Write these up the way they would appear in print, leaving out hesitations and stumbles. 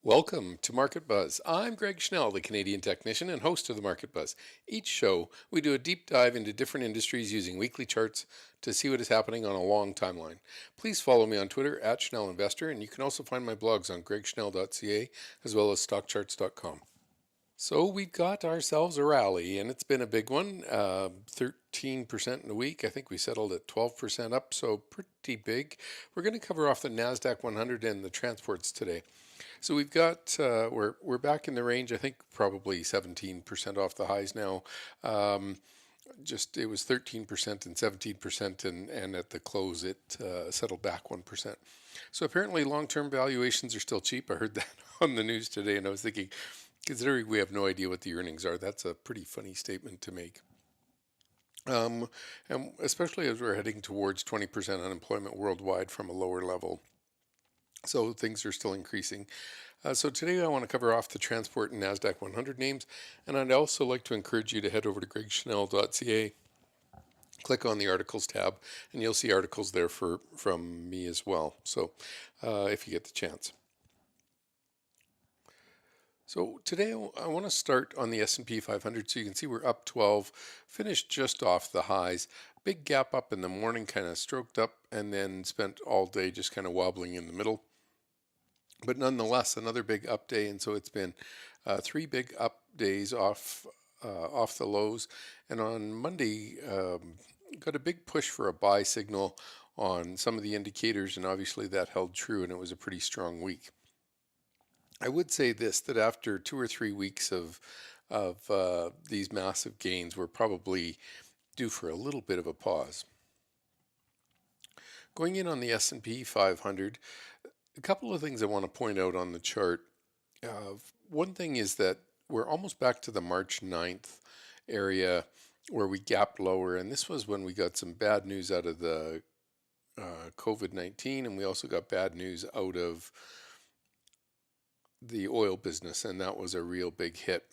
Welcome to Market Buzz. I'm Greg Schnell, the Canadian technician and host of the Market Buzz. Each show, we do a deep dive into different industries using weekly charts to see what is happening on a long timeline. Please follow me on Twitter at Schnell Investor, and you can also find my blogs on gregschnell.ca as well as stockcharts.com. So we've got ourselves a rally, and it's been a big one, 13% in a week. I think we settled at 12% up, so pretty big. We're going to cover off the Nasdaq 100 and the transports today. So we've got we're back in the range. I think probably 17% off the highs now. It was 13% and 17%, and at the close it settled back 1%. So apparently long-term valuations are still cheap. I heard that on the news today, and I was thinking, considering we have no idea what the earnings are, that's a pretty funny statement to make. And especially as we're heading towards 20% unemployment worldwide from a lower level. So things are still increasing. So today I want to cover off the transport and Nasdaq 100 names, and I'd also like to encourage you to head over to gregschnell.ca, click on the articles tab, and you'll see articles there from me as well. So if you get the chance. So today I want to start on the S&P 500. So you can see we're up 12, finished just off the highs. Big gap up in the morning, kind of stroked up, and then spent all day just kind of wobbling in the middle. But nonetheless, another big up day, and so it's been three big up days off the lows. And on Monday, got a big push for a buy signal on some of the indicators, and obviously that held true, and it was a pretty strong week. I would say this, that after 2 or 3 weeks of these massive gains, we're probably due for a little bit of a pause. Going in on the S&P 500, a couple of things I want to point out on the chart. One thing is that we're almost back to the March 9th area where we gapped lower, and this was when we got some bad news out of the COVID-19, and we also got bad news out of the oil business, and that was a real big hit.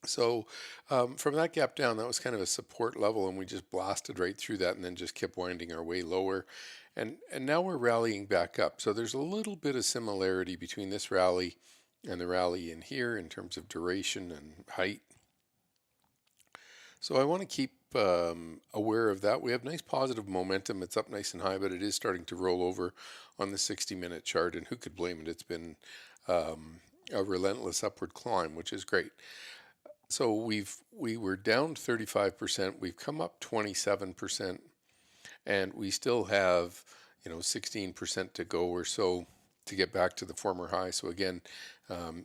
So from that gap down, that was kind of a support level, and we just blasted right through that and then just kept winding our way lower. And now we're rallying back up. So there's a little bit of similarity between this rally and the rally in here in terms of duration and height. So I want to keep aware of that. We have nice positive momentum. It's up nice and high, but it is starting to roll over on the 60-minute chart, and who could blame it? It's been a relentless upward climb, which is great. So we were down 35%. We've come up 27%, and we still have 16% to go or so to get back to the former high. So again,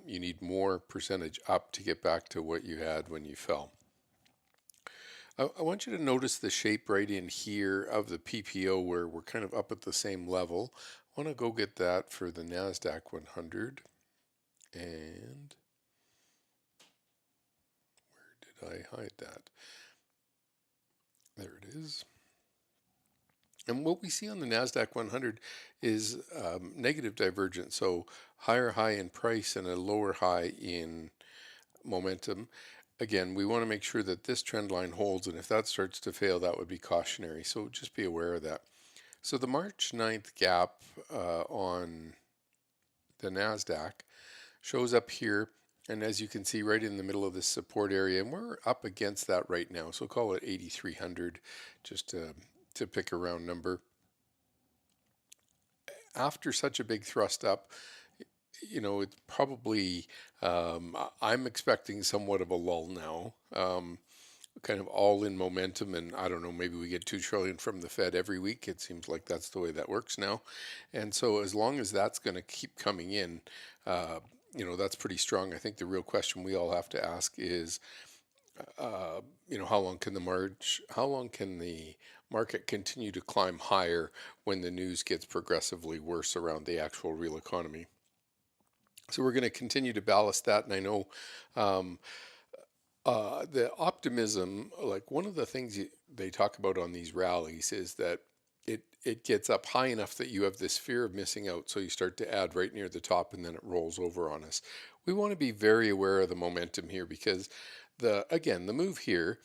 you need more percentage up to get back to what you had when you fell. I want you to notice the shape right in here of the PPO where we're kind of up at the same level. I want to go get that for the Nasdaq 100. And where did I hide that? There it is. And what we see on the Nasdaq 100 is negative divergence, so higher high in price and a lower high in momentum. Again, we want to make sure that this trend line holds, and if that starts to fail, that would be cautionary. So just be aware of that. So the March 9th gap on the Nasdaq shows up here, and as you can see, right in the middle of this support area, and we're up against that right now. So call it 8,300, just to pick a round number. After such a big thrust up, it's probably, I'm expecting somewhat of a lull now, kind of all in momentum, and I don't know, maybe we get $2 trillion from the Fed every week. It seems like that's the way that works now. And so as long as that's going to keep coming in, that's pretty strong. I think the real question we all have to ask is, how long can the market continue to climb higher when the news gets progressively worse around the actual real economy? So we're going to continue to ballast that, and I know the optimism, like one of the things they talk about on these rallies is that it gets up high enough that you have this fear of missing out, so you start to add right near the top and then it rolls over on us. We want to be very aware of the momentum here because the move here,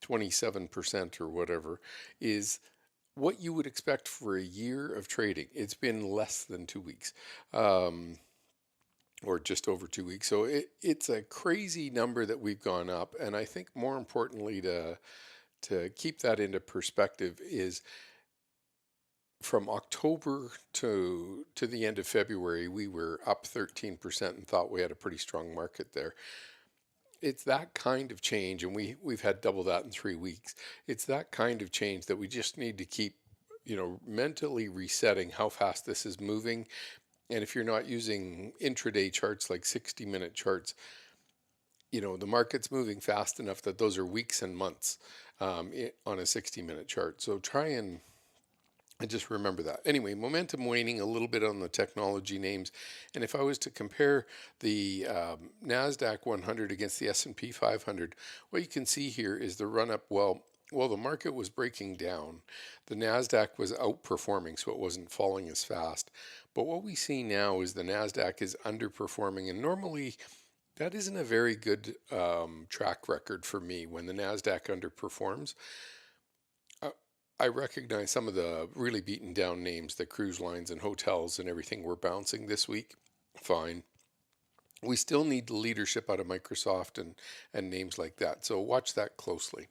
27% or whatever, is what you would expect for a year of trading. It's been less than 2 weeks. or just over 2 weeks. So it's a crazy number that we've gone up. And I think more importantly to keep that into perspective is from October to the end of February, we were up 13% and thought we had a pretty strong market there. It's that kind of change, and we've had double that in 3 weeks. It's that kind of change that we just need to keep, mentally resetting how fast this is moving. And if you're not using intraday charts like 60-minute charts, the market's moving fast enough that those are weeks and months on a 60-minute chart. So try and just remember that. Anyway, momentum waning a little bit on the technology names. And if I was to compare the Nasdaq 100 against the S&P 500, what you can see here is the run up. Well, the market was breaking down. The Nasdaq was outperforming, so it wasn't falling as fast. But what we see now is the Nasdaq is underperforming, and normally that isn't a very good track record for me when the Nasdaq underperforms. I recognize some of the really beaten down names, the cruise lines and hotels and everything were bouncing this week. Fine. We still need the leadership out of Microsoft and names like that. So watch that closely.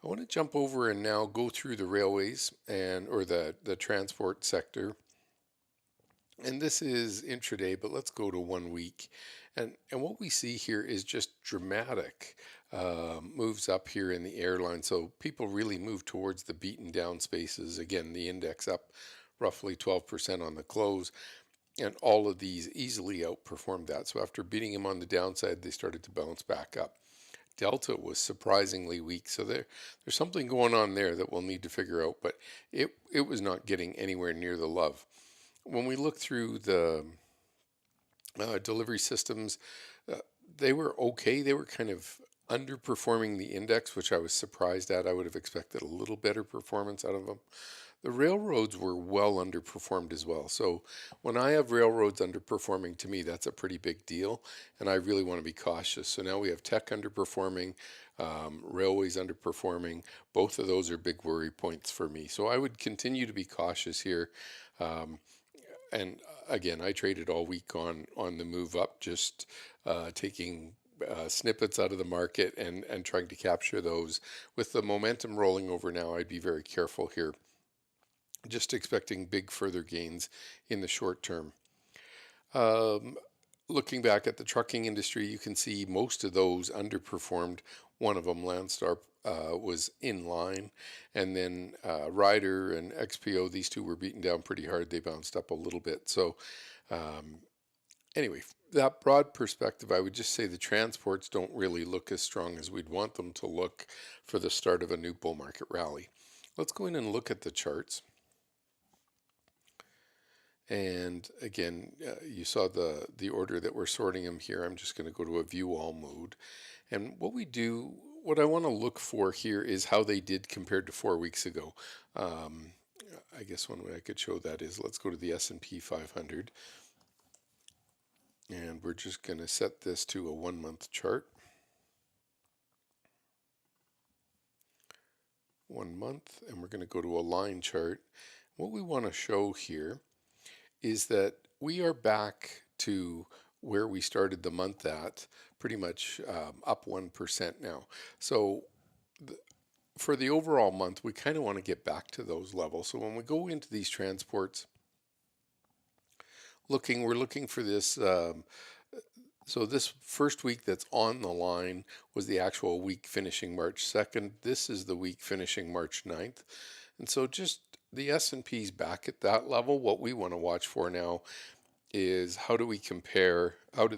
I want to jump over and now go through the railways or the transport sector. And this is intraday, but let's go to 1 week. And what we see here is just dramatic moves up here in the airline. So people really move towards the beaten down spaces. Again, the index up roughly 12% on the close. And all of these easily outperformed that. So after beating them on the downside, they started to bounce back up. Delta was surprisingly weak. So there's something going on there that we'll need to figure out. But it was not getting anywhere near the love. When we look through the delivery systems, they were okay. They were kind of underperforming the index, which I was surprised at. I would have expected a little better performance out of them. The railroads were well underperformed as well. So when I have railroads underperforming, to me, that's a pretty big deal, and I really want to be cautious. So now we have tech underperforming, railways underperforming. Both of those are big worry points for me. So I would continue to be cautious here. And again, I traded all week on the move up, just taking snippets out of the market and trying to capture those. With the momentum rolling over now, I'd be very careful here. Just expecting big further gains in the short term. Looking back at the trucking industry, you can see most of those underperformed. One of them, Landstar, was in line. And then Ryder and XPO, these two were beaten down pretty hard. They bounced up a little bit. So anyway, that broad perspective, I would just say the transports don't really look as strong as we'd want them to look for the start of a new bull market rally. Let's go in and look at the charts. And again, you saw the order that we're sorting them here. I'm just going to go to a view all mode. And what I want to look for here is how they did compared to 4 weeks ago. I guess one way I could show that is let's go to the S&P 500. And we're just going to set this to a 1 month chart. 1 month, and we're going to go to a line chart. What we want to show here is that we are back to where we started the month at, pretty much up 1% now. So for the overall month, we kind of want to get back to those levels. So when we go into these transports, we're looking for this. So this first week that's on the line was the actual week finishing March 2nd. This is the week finishing March 9th. And so just the S&P's back at that level. What we want to watch for now is how do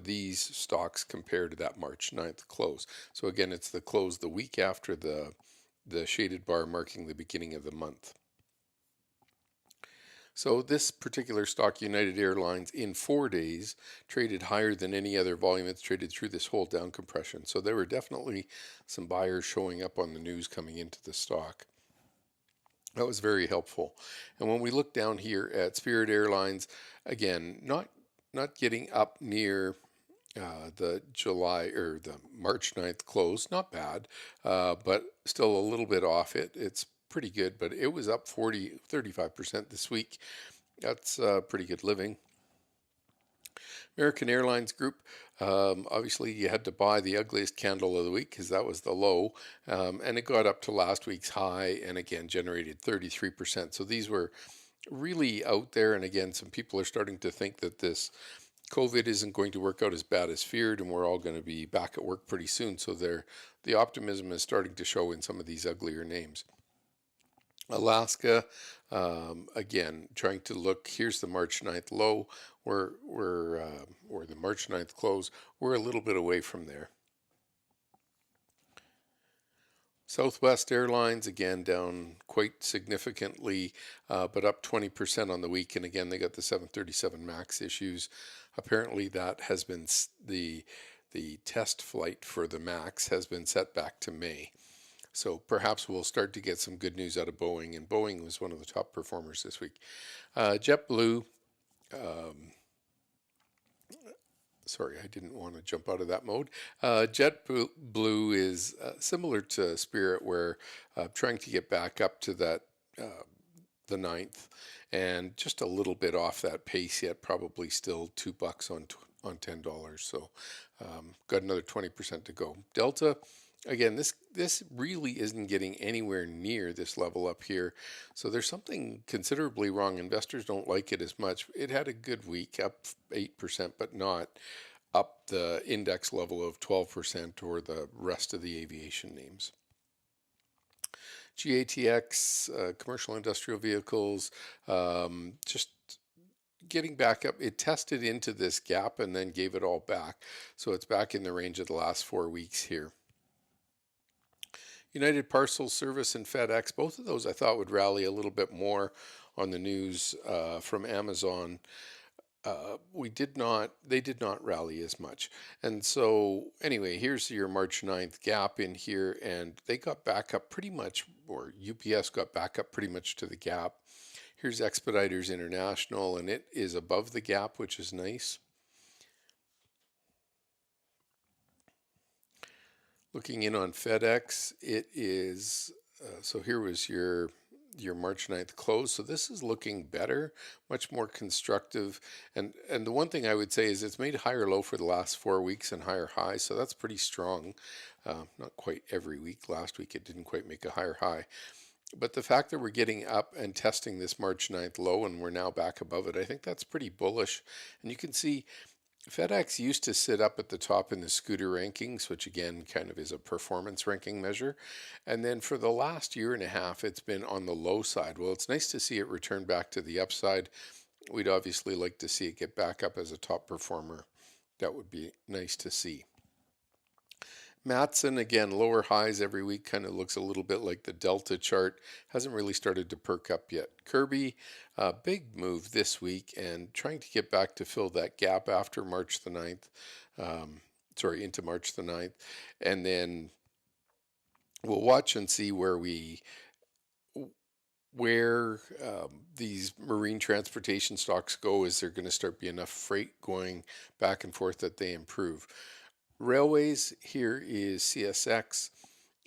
these stocks compare to that March 9th close? So again, it's the close the week after the shaded bar marking the beginning of the month. So this particular stock, United Airlines, in 4 days traded higher than any other volume it's traded through this whole down compression. So there were definitely some buyers showing up on the news coming into the stock. That was very helpful. And when we look down here at Spirit Airlines, again, not getting up near the July or the March 9th close, not bad, but still a little bit off it. It's pretty good, but it was up 35% this week. That's pretty good living. American Airlines Group, obviously you had to buy the ugliest candle of the week because that was the low, and it got up to last week's high and again generated 33%. So these were really out there, and again, some people are starting to think that this COVID isn't going to work out as bad as feared, and we're all going to be back at work pretty soon. So the optimism is starting to show in some of these uglier names. Alaska, again, trying to look. Here's the March 9th low. Or the March 9th close. We're a little bit away from there. Southwest Airlines, again, down quite significantly, but up 20% on the week. And again, they got the 737 MAX issues. Apparently, that has been the test flight for the MAX has been set back to May. So perhaps we'll start to get some good news out of Boeing, and Boeing was one of the top performers this week. JetBlue, sorry, I didn't want to jump out of that mode. JetBlue is similar to Spirit, where trying to get back up to that the 9th, and just a little bit off that pace yet, probably still $2 on $10. So got another 20% to go. Delta. Again, this really isn't getting anywhere near this level up here. So there's something considerably wrong. Investors don't like it as much. It had a good week, up 8%, but not up the index level of 12% or the rest of the aviation names. GATX, commercial industrial vehicles, just getting back up. It tested into this gap and then gave it all back. So it's back in the range of the last 4 weeks here. United Parcel Service and FedEx, both of those I thought would rally a little bit more on the news from Amazon. They did not rally as much. And so anyway, here's your March 9th gap in here, and they got back up pretty much, or UPS got back up pretty much to the gap. Here's Expeditors International, and it is above the gap, which is nice. Looking in on FedEx, it is, so here was your March 9th close. So this is looking better, much more constructive. And the one thing I would say is it's made higher low for the last 4 weeks and higher high. So that's pretty strong. Not quite every week. Last week it didn't quite make a higher high. But the fact that we're getting up and testing this March 9th low and we're now back above it, I think that's pretty bullish. And you can see FedEx used to sit up at the top in the scooter rankings, which again kind of is a performance ranking measure. And then for the last year and a half, it's been on the low side. Well, it's nice to see it return back to the upside. We'd obviously like to see it get back up as a top performer. That would be nice to see. Matson, again, lower highs every week, kind of looks a little bit like the Delta chart. Hasn't really started to perk up yet. Kirby, big move this week and trying to get back to fill that gap after March the 9th. Into March the 9th. And then we'll watch and see where these marine transportation stocks go. Is there going to start be enough freight going back and forth that they improve? Railways, here is CSX,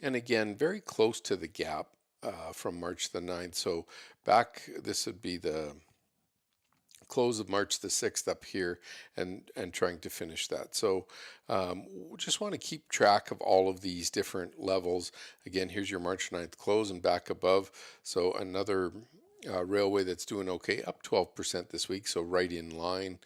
and again, very close to the gap from March the 9th. So this would be the close of March the 6th up here and trying to finish that. So just want to keep track of all of these different levels. Again, here's your March 9th close and back above. So another railway that's doing okay, up 12% this week, so right in line.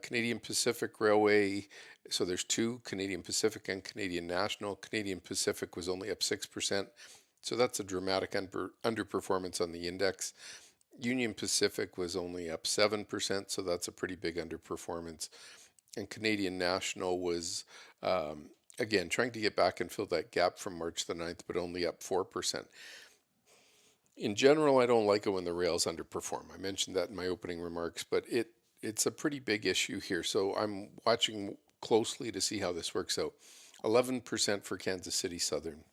Canadian Pacific Railway, so there's two, Canadian Pacific and Canadian National. Canadian Pacific was only up 6%, so that's a dramatic underperformance on the index. Union Pacific was only up 7%, so that's a pretty big underperformance. And Canadian National was, again, trying to get back and fill that gap from March the 9th, but only up 4%. In general, I don't like it when the rails underperform. I mentioned that in my opening remarks, but it's a pretty big issue here. So I'm watching closely to see how this works out. 11% for Kansas City Southern.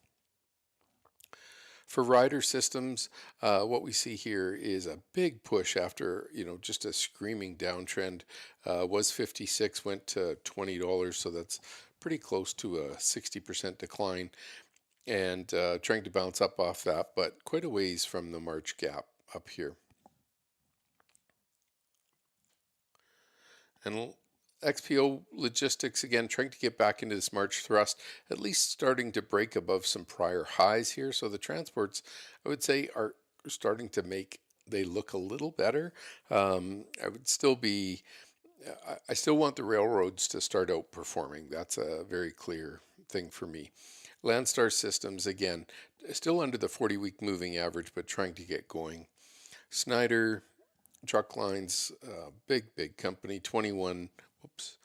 For Ryder Systems, what we see here is a big push after, just a screaming downtrend. Was 56, went to $20, so that's pretty close to a 60% decline. And trying to bounce up off that, but quite a ways from the March gap up here. And XPO Logistics, again, trying to get back into this March thrust, at least starting to break above some prior highs here. So the transports, I would say, are starting to they look a little better. I would still be, I still want the railroads to start outperforming. That's a very clear thing for me. Landstar Systems, again, still under the 40-week moving average, but trying to get going. Schneider Truck Lines, big company, 21. Whoops,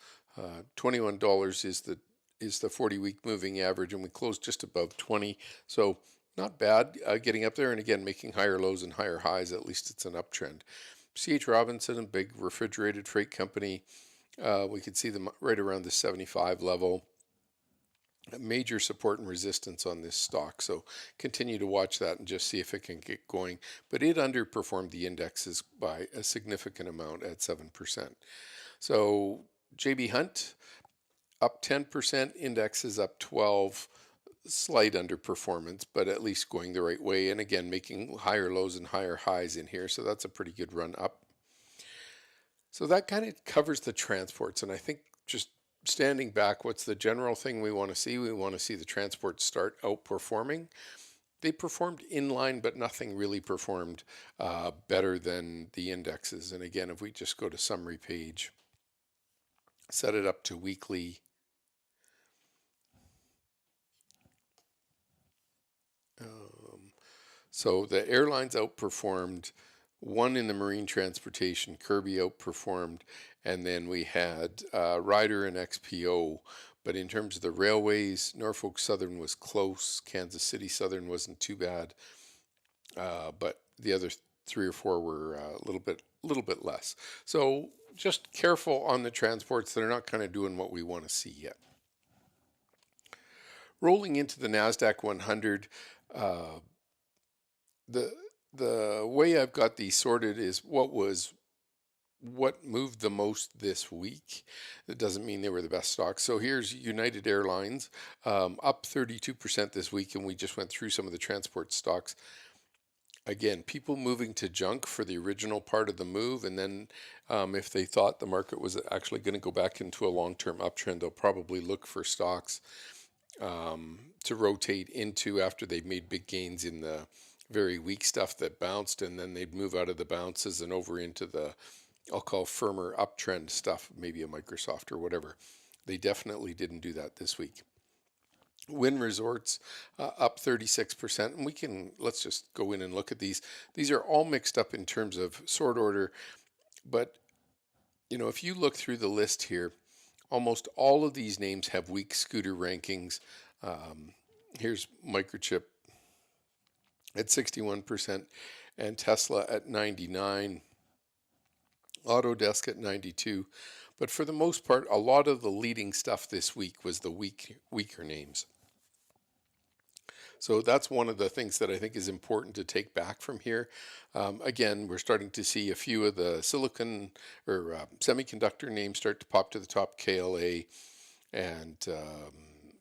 $21 is the 40-week moving average, and we closed just above 20. So not bad, getting up there, and again making higher lows and higher highs. At least it's an uptrend. C.H. Robinson, a big refrigerated freight company, we could see them right around the 75 level. A major support and resistance on this stock, so continue to watch that and just see if it can get going. But it underperformed the indexes by a significant amount at 7%. So JB Hunt up 10%, indexes up 12, slight underperformance, but at least going the right way. And again, making higher lows and higher highs in here, so that's a pretty good run up. So that kind of covers the transports, and I think just standing back, what's the general thing we want to see? We want to see the transports start outperforming. They performed in line, but nothing really performed better than the indexes. And again, if we just go to summary page, set it up to weekly. So the airlines outperformed, one in the marine transportation, Kirby outperformed, and then we had Ryder and XPO. But in terms of the railways, Norfolk Southern was close, Kansas City Southern wasn't too bad, but the other three or four were a little bit less. So just careful on the transports that are not kind of doing what we want to see yet. Rolling into the Nasdaq 100, the way I've got these sorted is what moved the most this week. That doesn't mean they were the best stocks. So here's United Airlines, up 32% this week, and we just went through some of the transport stocks. Again, people moving to junk for the original part of the move, and then if they thought the market was actually going to go back into a long-term uptrend, they'll probably look for stocks to rotate into after they've made big gains in the very weak stuff that bounced, and then they'd move out of the bounces and over into the, I'll call, firmer uptrend stuff, maybe a Microsoft or whatever. They definitely didn't do that this week. Wynn Resorts up 36%, and let's just go in and look at these. These are all mixed up in terms of sort order, but if you look through the list here, almost all of these names have weak scooter rankings. Here's Microchip at 61% and Tesla at 99%, Autodesk at 92%. But for the most part, a lot of the leading stuff this week was the weaker names. So that's one of the things that I think is important to take back from here. Again, we're starting to see a few of the silicon or semiconductor names start to pop to the top, KLA and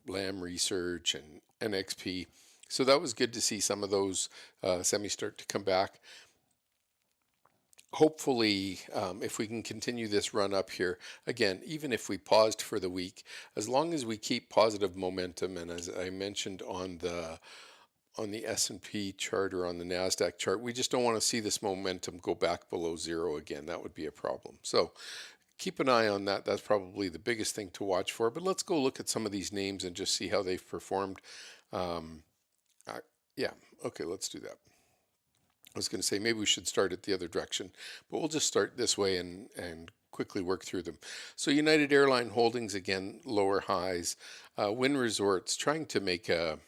Lam Research and NXP. So that was good to see some of those semis start to come back. Hopefully, if we can continue this run up here, again, even if we paused for the week, as long as we keep positive momentum, and as I mentioned on the S&P chart or on the Nasdaq chart, we just don't want to see this momentum go back below zero again. That would be a problem. So keep an eye on that. That's probably the biggest thing to watch for. But let's go look at some of these names and just see how they've performed. Yeah, okay, let's do that. I was going to say maybe we should start it the other direction, but we'll just start this way and quickly work through them. So United Airline Holdings, again, lower highs. Wynn Resorts trying to make a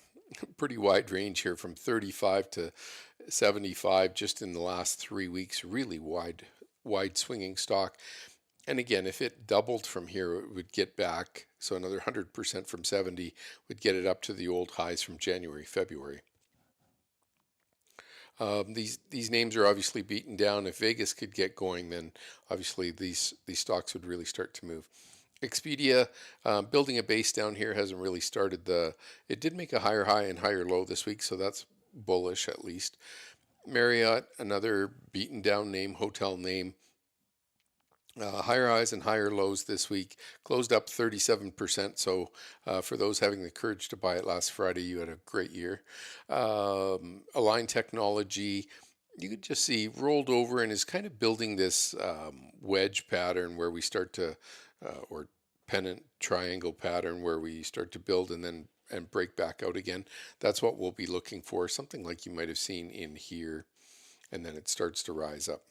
pretty wide range here from 35 to 75 just in the last 3 weeks. Really wide swinging stock. And again, if it doubled from here, it would get back. So another 100% from 70 would get it up to the old highs from January, February. These names are obviously beaten down. If Vegas could get going, then obviously these stocks would really start to move. Expedia, building a base down here, hasn't really started it did make a higher high and higher low this week, so that's bullish at least. Marriott, another beaten down name, hotel name. Higher highs and higher lows this week, closed up 37%. So for those having the courage to buy it last Friday, you had a great year. Align Technology, you could just see rolled over and is kind of building this wedge pattern where we start to, or pennant triangle pattern where we start to build and break back out again. That's what we'll be looking for, something like you might have seen in here, and then it starts to rise up.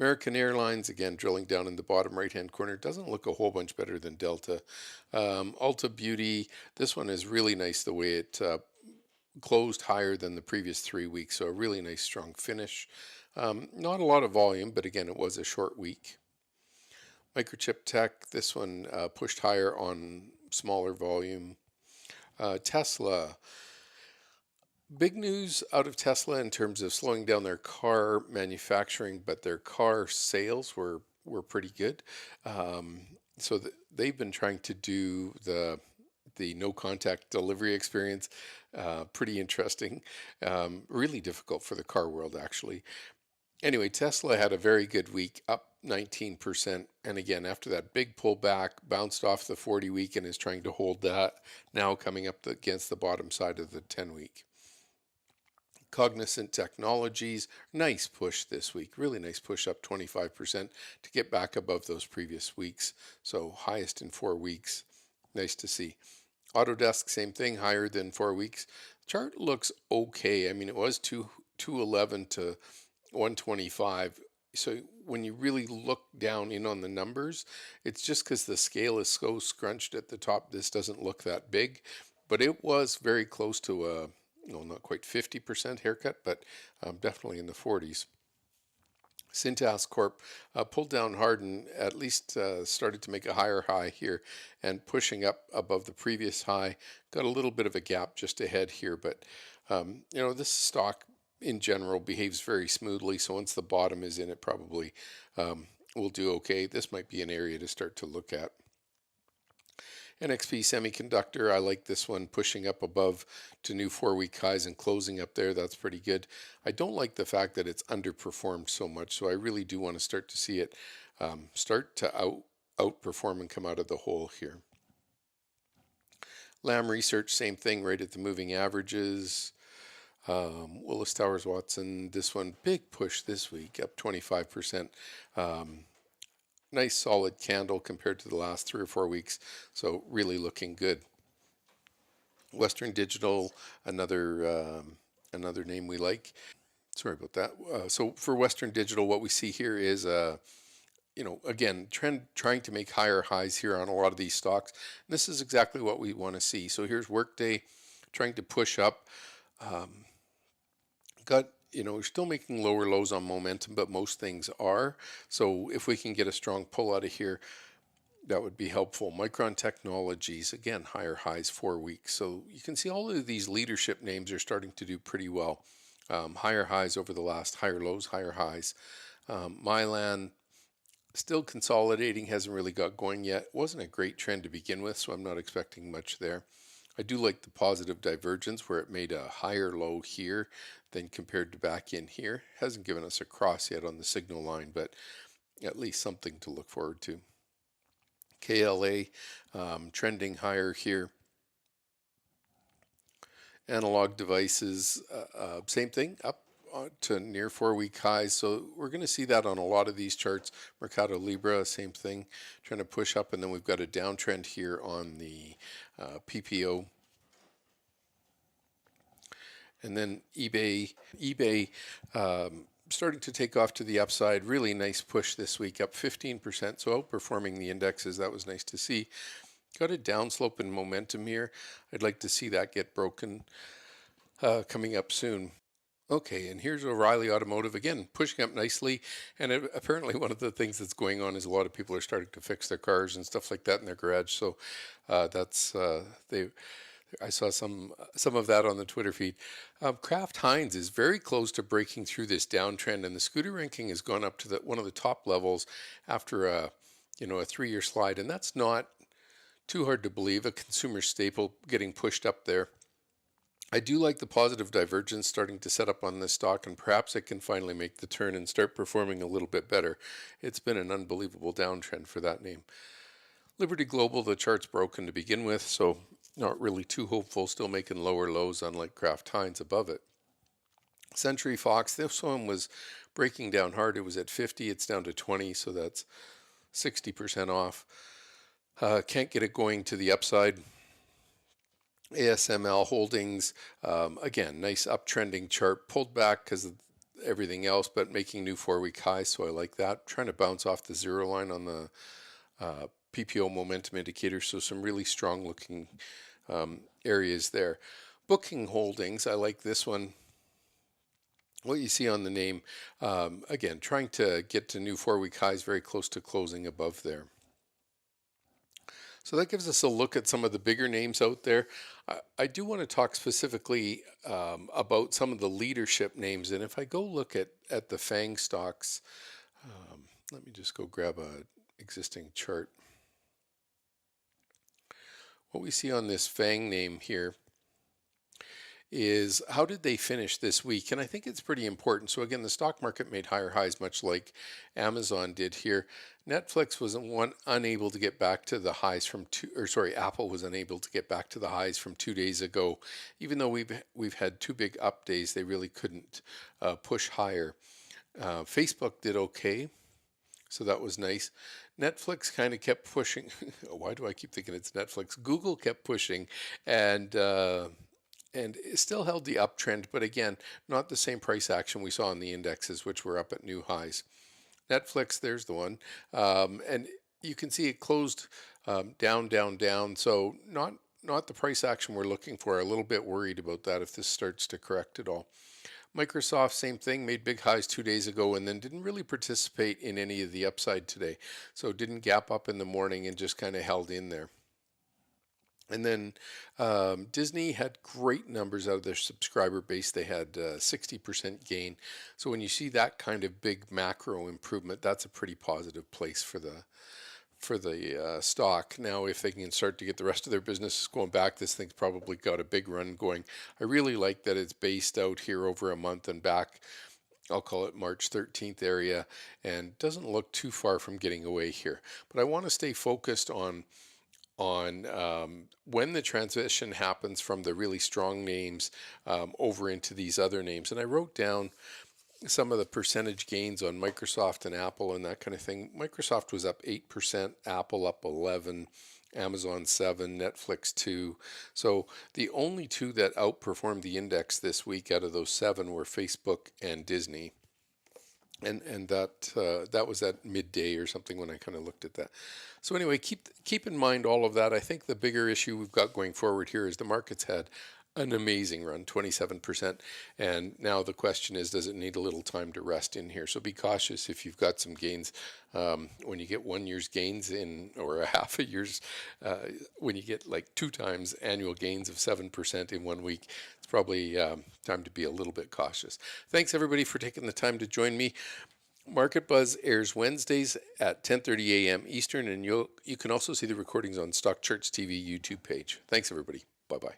American Airlines, again, drilling down in the bottom right-hand corner, doesn't look a whole bunch better than Delta. Ulta Beauty, this one is really nice the way it closed higher than the previous 3 weeks, so a really nice strong finish. Not a lot of volume, but again, it was a short week. Microchip Tech, this one pushed higher on smaller volume. Tesla, big news out of Tesla in terms of slowing down their car manufacturing, but their car sales were pretty good. So they've been trying to do the no contact delivery experience. Pretty interesting. Really difficult for the car world, actually. Anyway, Tesla had a very good week, up 19%. And again, after that big pullback, bounced off the 40 week and is trying to hold that, now coming up against the bottom side of the 10 week. Cognizant Technologies, nice push this week, really nice push, up 25% to get back above those previous weeks. So highest in 4 weeks, nice to see. Autodesk, same thing, higher than 4 weeks. Chart looks okay. I mean, it was 211 to 125. So when you really look down in on the numbers, it's just because the scale is so scrunched at the top, this doesn't look that big. But it was very close to a, not quite 50% haircut, but definitely in the 40s. Cintas Corp pulled down hard and at least started to make a higher high here and pushing up above the previous high. Got a little bit of a gap just ahead here, but this stock in general behaves very smoothly. So once the bottom is in, it probably will do okay. This might be an area to start to look at. Nxp Semiconductor, I like this one pushing up above to new 4-week highs and closing up there. That's pretty good. I don't like the fact that it's underperformed so much, so I really do want to start to see it start to outperform and come out of the hole here. Lam Research, same thing, right at the moving averages. Willis Towers Watson, this one, big push this week, up 25%. Nice solid candle compared to the last 3 or 4 weeks, so really looking good. Western Digital, another name we like. Sorry about that. So for Western Digital, what we see here is again, trend trying to make higher highs here on a lot of these stocks. And this is exactly what we want to see. So here's Workday trying to push up. We're still making lower lows on momentum, but most things are. So if we can get a strong pull out of here, that would be helpful. Micron Technologies, again, higher highs 4 weeks. So you can see all of these leadership names are starting to do pretty well. Higher highs over the last, higher lows, higher highs. Mylan, still consolidating, hasn't really got going yet. Wasn't a great trend to begin with, so I'm not expecting much there. I do like the positive divergence where it made a higher low here than compared to back in here. Hasn't given us a cross yet on the signal line, but at least something to look forward to. KLA trending higher here. Analog Devices, same thing, up to near 4-week highs. So we're going to see that on a lot of these charts. Mercado Libre, same thing, trying to push up, and then we've got a downtrend here on the PPO. And then eBay starting to take off to the upside. Really nice push this week, up 15%, so outperforming the indexes. That was nice to see. Got a downslope in momentum here. I'd like to see that get broken coming up soon. Okay, and here's O'Reilly Automotive, again, pushing up nicely. And apparently one of the things that's going on is a lot of people are starting to fix their cars and stuff like that in their garage. So I saw some of that on the Twitter feed. Kraft Heinz is very close to breaking through this downtrend, and the scooter ranking has gone up to one of the top levels after a 3-year slide, and that's not too hard to believe. A consumer staple getting pushed up there. I do like the positive divergence starting to set up on this stock, and perhaps it can finally make the turn and start performing a little bit better. It's been an unbelievable downtrend for that name. Liberty Global, the chart's broken to begin with, so not really too hopeful, still making lower lows unlike Kraft Heinz above it. Century Fox, this one was breaking down hard. It was at 50, it's down to 20, so that's 60% off. Can't get it going to the upside. Asml Holdings, again, nice uptrending chart, pulled back because of everything else, but making new 4-week highs, so I like that. Trying to bounce off the zero line on the PPO momentum indicator, so some really strong looking areas there. Booking Holdings, I like this one. What you see on the name, again, trying to get to new 4-week highs, very close to closing above there. So that gives us a look at some of the bigger names out there. I do want to talk specifically about some of the leadership names. And if I go look at the FANG stocks, let me just go grab a existing chart. What we see on this FANG name here is how did they finish this week? And I think it's pretty important. So again, the stock market made higher highs, much like Amazon did here. Netflix was unable to get back to the highs from Apple was unable to get back to the highs from 2 days ago. Even though we've had 2 big up days, they really couldn't push higher. Facebook did okay, so that was nice. Netflix kind of kept pushing. Why do I keep thinking it's Netflix? Google kept pushing, and it still held the uptrend, but again, not the same price action we saw in the indexes, which were up at new highs. Netflix, there's the one, and you can see it closed down, down, down. So not the price action we're looking for. A little bit worried about that if this starts to correct at all. Microsoft, same thing, made big highs 2 days ago and then didn't really participate in any of the upside today. So didn't gap up in the morning and just kind of held in there. And then Disney had great numbers out of their subscriber base. They had 60% gain. So when you see that kind of big macro improvement, that's a pretty positive place for the stock. Now, if they can start to get the rest of their businesses going back, this thing's probably got a big run going. I really like that it's based out here over a month and back. I'll call it March 13th area, and doesn't look too far from getting away here. But I want to stay focused on when the transition happens from the really strong names over into these other names. And I wrote down some of the percentage gains on Microsoft and Apple and that kind of thing. Microsoft was up 8%, Apple up 11%, Amazon 7%, Netflix 2%. So the only 2 that outperformed the index this week out of those 7 were Facebook and Disney. And that was at midday or something when I kind of looked at that. So anyway, keep in mind all of that. I think the bigger issue we've got going forward here is the market's had an amazing run, 27%. And now the question is, does it need a little time to rest in here? So be cautious if you've got some gains. When you get 1 year's gains in, or a half a year's, when you get like 2 times annual gains of 7% in 1 week, it's probably time to be a little bit cautious. Thanks everybody for taking the time to join me. Market Buzz airs Wednesdays at 10:30 a.m. Eastern, and you can also see the recordings on StockCharts TV YouTube page. Thanks everybody. Bye-bye.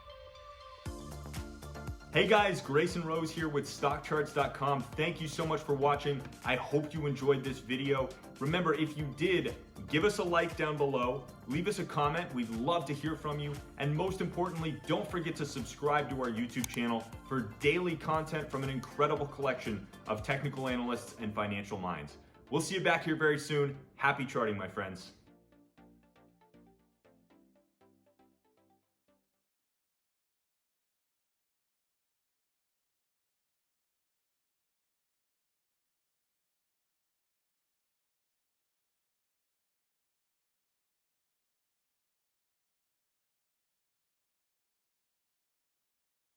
Hey guys, Grayson Rose here with StockCharts.com. Thank you so much for watching. I hope you enjoyed this video. Remember, if you did, give us a like down below, leave us a comment. We'd love to hear from you. And most importantly, don't forget to subscribe to our YouTube channel for daily content from an incredible collection of technical analysts and financial minds. We'll see you back here very soon. Happy charting, my friends.